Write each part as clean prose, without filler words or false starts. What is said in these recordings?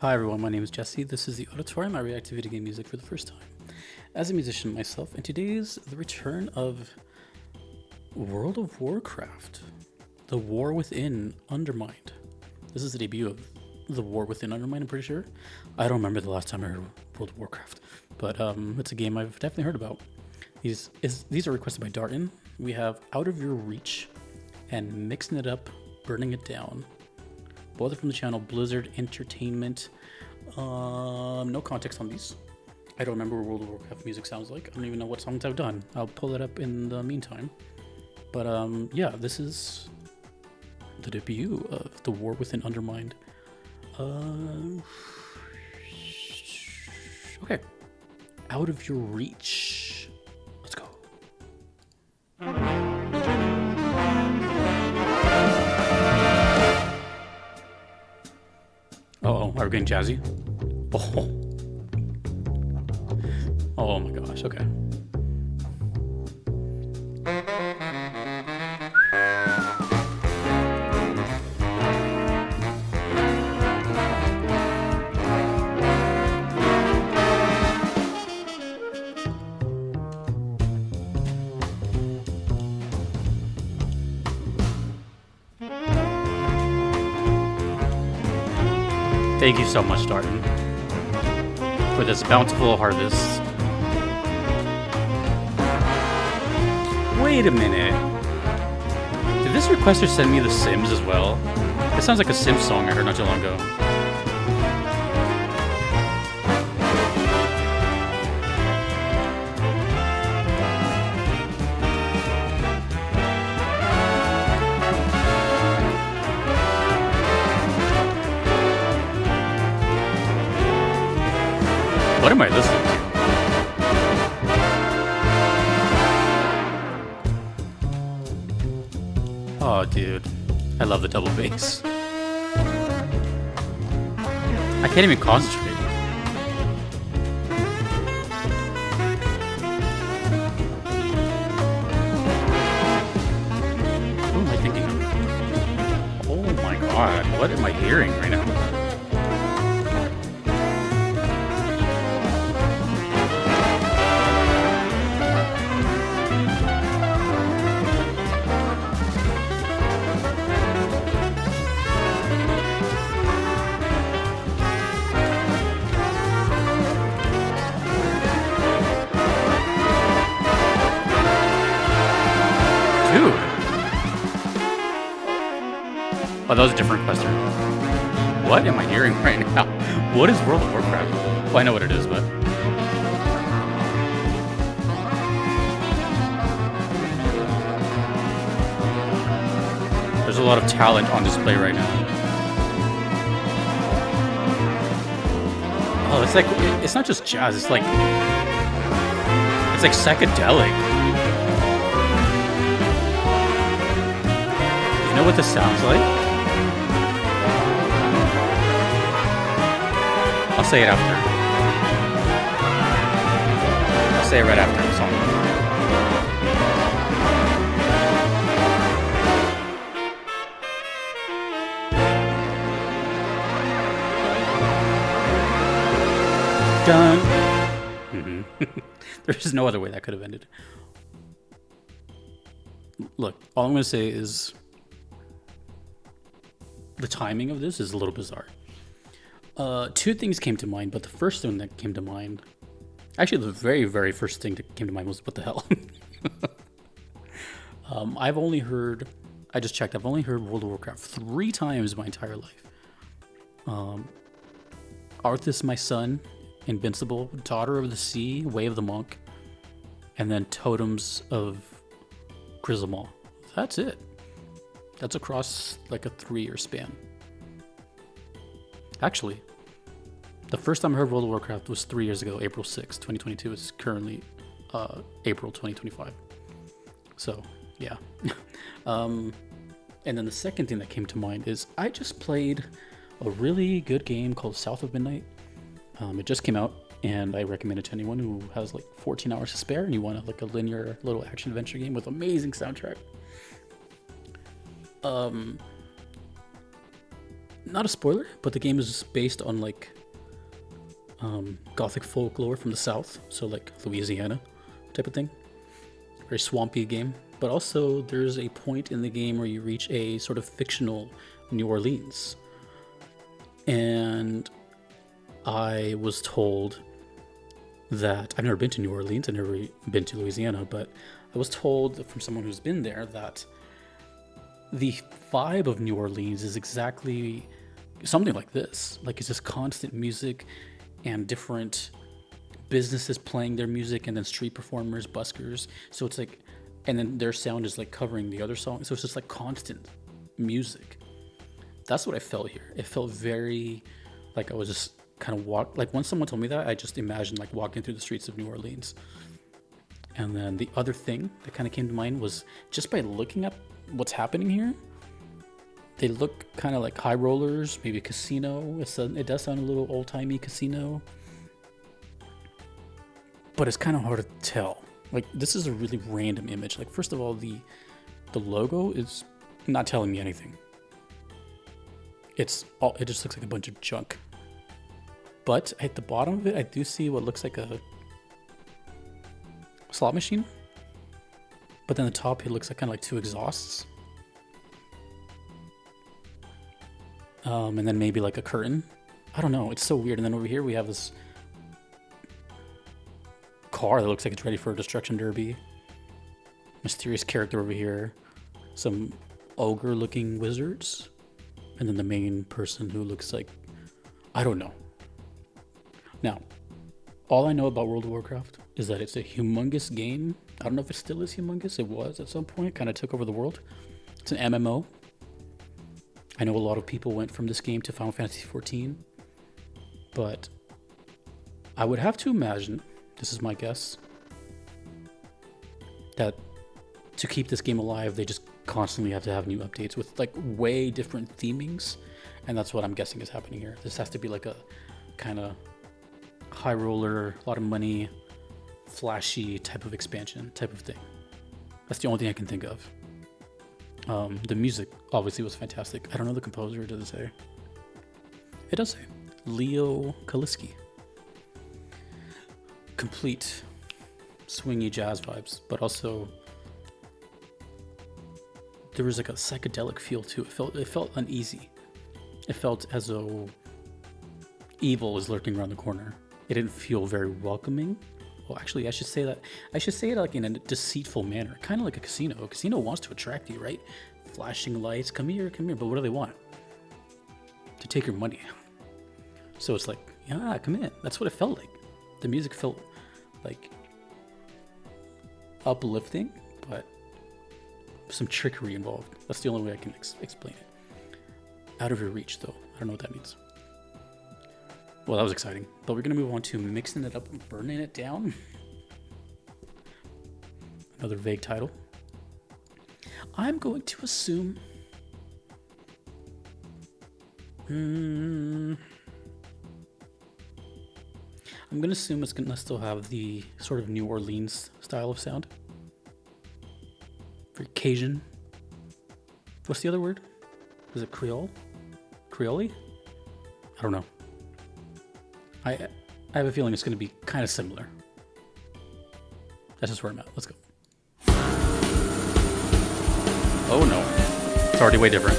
Hi everyone, my name is Jesse. This is the Auditorium. I react to video game music for the first time as a musician myself, and today is the return of World of Warcraft, The War Within Undermined. This is the debut of The War Within Undermined, I'm pretty sure. I don't remember the last time I heard World of Warcraft, but it's a game I've definitely heard about. These are requested by Darton. We have Out of Your Reach and Mixing It Up, Burning It Down. Both are from the channel Blizzard Entertainment. No context on these. I don't remember what World of Warcraft music sounds like. I don't even know what songs I've done. I'll pull it up in the meantime. But yeah, this is the debut of The War Within Undermined. Okay. Out of Your Reach. Let's go. Uh-oh, are we getting jazzy? Oh my gosh, okay. Thank you so much, Darton, for this bountiful harvest. Wait a minute. Did this requester send me The Sims as well? It sounds like a Sims song I heard not too long ago. What am I listening to? Oh, dude. I love the double bass. I can't even concentrate. What am I thinking of? Oh my god. What am I hearing right now? Dude. Oh, that was a different question. What am I hearing right now? What is World of Warcraft? Well, I know what it is, but... There's a lot of talent on display right now. Oh, it's like... It's not just jazz, it's like psychedelic. You know what this sounds like? I'll say it after. I'll say it right after the song. Done. There's no other way that could have ended. Look, all I'm going to say is the timing of this is a little bizarre. Two things came to mind, but the first thing that came to mind, actually the very, very first thing that came to mind was what the hell? I just checked, I've only heard World of Warcraft 3 times my entire life. Arthas, My Son, Invincible, Daughter of the Sea, Way of the Monk, and then Totems of Grizzlemaw. That's it. That's across like a 3-year span. Actually, the first time I heard World of Warcraft was 3 years ago, April 6, 2022. It's currently April 2025. So, yeah. And then the second thing that came to mind is I just played a really good game called South of Midnight. It just came out, and I recommend it to anyone who has like 14 hours to spare and you want like a linear little action adventure game with amazing soundtrack. not a spoiler, but the game is based on like Gothic folklore from the South, so like Louisiana type of thing. Very swampy game, but also there's a point in the game where you reach a sort of fictional New Orleans, and I was told that I've never been to New Orleans, I've never been to Louisiana, but I was told from someone who's been there that the vibe of New Orleans is exactly something like this. Like, it's just constant music and different businesses playing their music, and then street performers, buskers. So it's like, and then their sound is like covering the other song. So it's just like constant music. That's what I felt here. It felt very like I was just kind of like when someone told me that, I just imagined like walking through the streets of New Orleans. And then the other thing that kind of came to mind was just by looking at what's happening here, they look kind of like high rollers, maybe a casino. It does sound a little old-timey casino, but it's kind of hard to tell. Like, this is a really random image. Like, first of all, the logo is not telling me anything. It just looks like a bunch of junk. But at the bottom of it, I do see what looks like a slot machine. But then the top, it looks like kind of like two exhausts. And then maybe like a curtain. I don't know. It's so weird. And then over here, we have this car that looks like it's ready for a destruction derby. Mysterious character over here. Some ogre-looking wizards. And then the main person who looks like... I don't know. Now, all I know about World of Warcraft is that it's a humongous game. I don't know if it still is humongous. It was at some point. Kind of took over the world. It's an MMO. I know a lot of people went from this game to Final Fantasy XIV. But I would have to imagine, this is my guess, that to keep this game alive, they just constantly have to have new updates with like way different themings. And that's what I'm guessing is happening here. This has to be like a kind of high roller, a lot of money, flashy type of expansion type of thing. That's the only thing I can think of. The music obviously was fantastic. I don't know the composer, does it say? It does say. Leo Kaliski. Complete swingy jazz vibes, but also there was like a psychedelic feel to it. It felt uneasy. It felt as though evil was lurking around the corner. It didn't feel very welcoming. Well, actually, I should say it like in a deceitful manner, kind of like a casino. A casino wants to attract you, right? Flashing lights, come here. But what do they want? To take your money. So it's like, yeah, come in. That's what it felt like. The music felt like uplifting, but some trickery involved. That's the only way I can explain it. Out of your reach, though. I don't know what that means. Well, that was exciting. But we're going to move on to mixing it up and burning it down. Another vague title. I'm going to assume... I'm going to assume it's going to still have the sort of New Orleans style of sound. Very Cajun. What's the other word? Is it Creole? Creole? I don't know. I have a feeling it's going to be kind of similar. That's just where I'm at. Let's go. Oh no. It's already way different.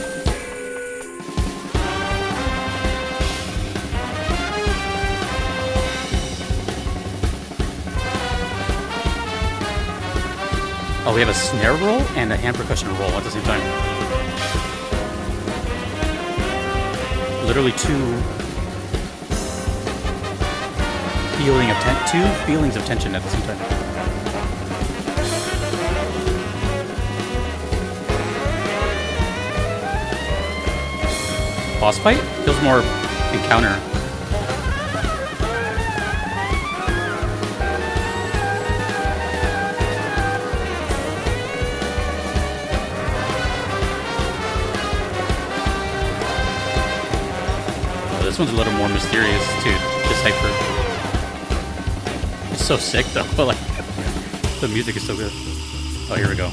Oh, we have a snare roll and a hand percussion roll at the same time. Literally two feelings of tension at the same time. Boss fight? Feels more encounter. Oh, this one's a little more mysterious too. Decipher. It's so sick though, but like the music is so good. Oh, here we go.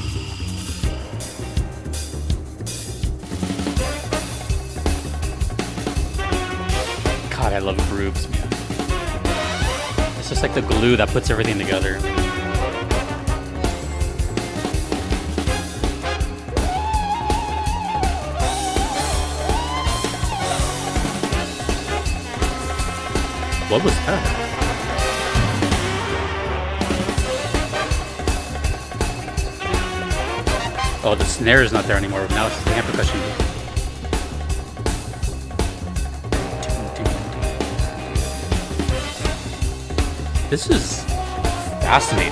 I love grooves, man. It's just like the glue that puts everything together. What was that? Oh, the snare is not there anymore. Now it's the hand percussion. This is fascinating.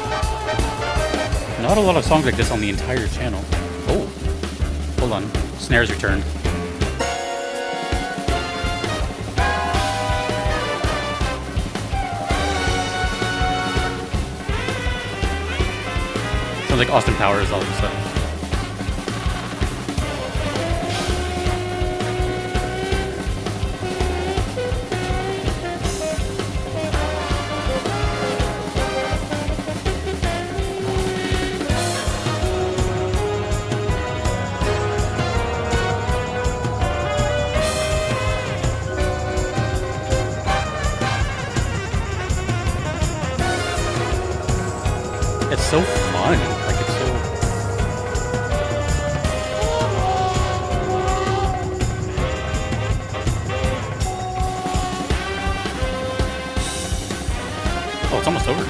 Not a lot of songs like this on the entire channel. Oh, hold on. Snares returned. Sounds like Austin Powers all of a sudden. It's so fun. Like, it's so... Oh, it's almost over.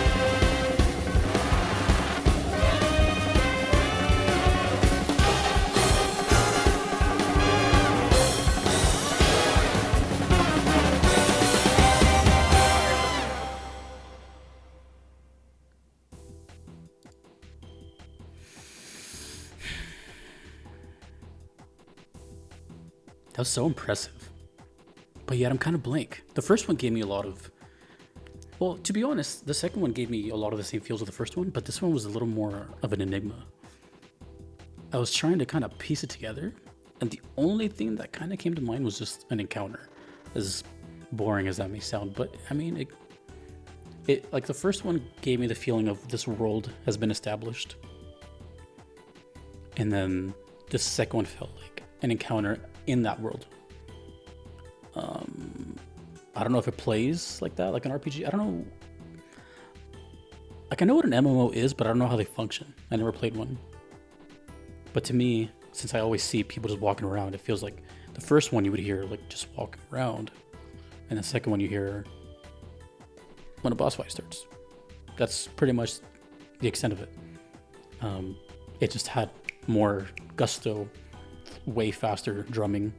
That was so impressive. But yet I'm kind of blank. The first one gave me a lot of... Well, to be honest, the second one gave me a lot of the same feels of the first one, but this one was a little more of an enigma. I was trying to kind of piece it together, and the only thing that kind of came to mind was just an encounter. As boring as that may sound, but I mean, it like the first one gave me the feeling of this world has been established. And then the second one felt like an encounter in that world. I don't know if it plays like that, like an RPG. I don't know. Like, I know what an MMO is, but I don't know how they function. I never played one. But to me, since I always see people just walking around, it feels like the first one you would hear like just walking around, and the second one you hear when a boss fight starts. That's pretty much the extent of it. It just had more gusto, way faster drumming.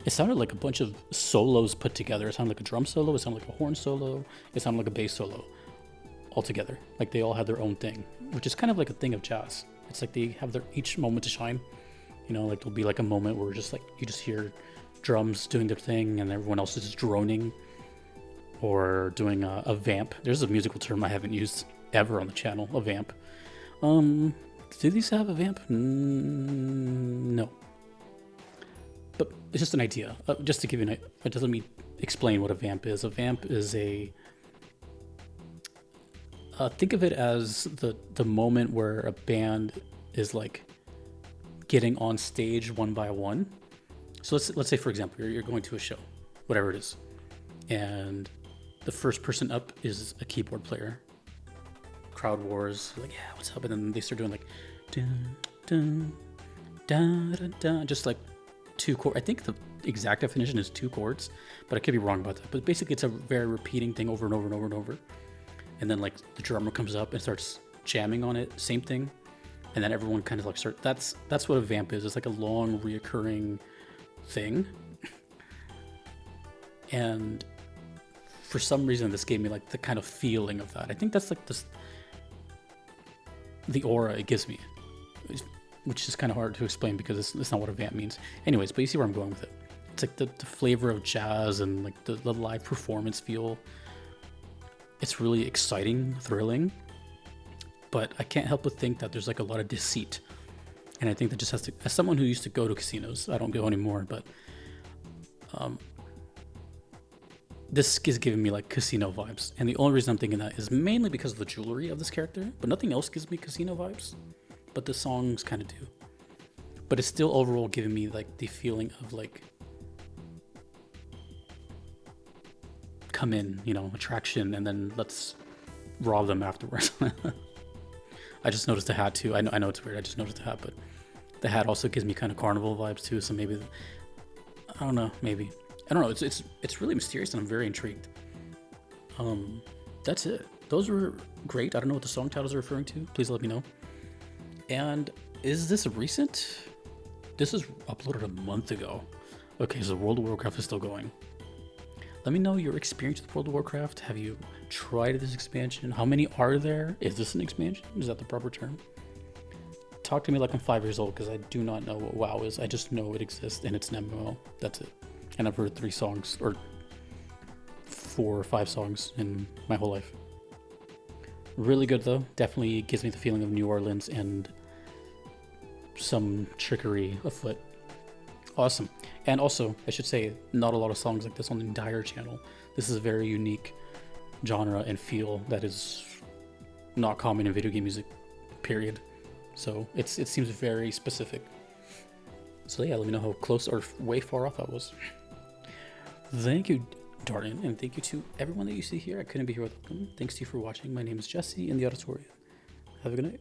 It sounded like a bunch of solos put together. It sounded like a drum solo, it sounded like a horn solo, it sounded like a bass solo all together. Like they all had their own thing, which is kind of like a thing of jazz. It's like they have their each moment to shine. You know, like there'll be like a moment where just like you just hear drums doing their thing and everyone else is just droning or doing a vamp. There's a musical term I haven't used ever on the channel, a vamp. Do these have a vamp? No. But it's just an idea. Just to give you just let me explain what a vamp is. A vamp is think of it as the moment where a band is like getting on stage one by one. So let's say, for example, you're going to a show, whatever it is, and the first person up is a keyboard player. Crowd wars, like, yeah, what's up? And then they start doing like dun dun dun dun dun, just like two chords. I think the exact definition is two chords, but I could be wrong about that. But basically, it's a very repeating thing over and over and over and over. And then like the drummer comes up and starts jamming on it, same thing. And then everyone kind of like that's what a vamp is. It's like a long reoccurring thing. And for some reason, this gave me like the kind of feeling of that. I think that's like the aura it gives me, which is kind of hard to explain because it's not what a vamp means. Anyways, but you see where I'm going with it. It's like the flavor of jazz and like the live performance feel. It's really exciting, thrilling, but I can't help but think that there's like a lot of deceit. And I think that just has to, as someone who used to go to casinos, I don't go anymore, but this is giving me like casino vibes. And the only reason I'm thinking that is mainly because of the jewelry of this character, but nothing else gives me casino vibes, but the songs kind of do. But it's still overall giving me like the feeling of like come in, you know, attraction, and then let's rob them afterwards. I just noticed the hat too. I know it's weird. I just noticed the hat, but the hat also gives me kind of carnival vibes too. So maybe, I don't know. Maybe I don't know. It's really mysterious, and I'm very intrigued. That's it. Those were great. I don't know what the song titles are referring to. Please let me know. And is this recent? This is uploaded a month ago. Okay, so World of Warcraft is still going. Let me know your experience with World of Warcraft. Have you tried this expansion? How many are there? Is this an expansion? Is that the proper term? Talk to me like I'm 5 years old, because I do not know what WoW is. I just know it exists and it's an MMO. That's it. And I've heard 3 songs, or 4 or 5 songs in my whole life. Really good though. Definitely gives me the feeling of New Orleans and some trickery afoot. Awesome. And also, I should say, not a lot of songs like this on the entire channel. This is a very unique genre and feel that is not common in video game music, period. So it seems very specific. So yeah, let me know how close or way far off I was. Thank you, Darden, and thank you to everyone that you see here. I couldn't be here without them. Thanks to you for watching. My name is Jesse in the auditorium. Have a good night.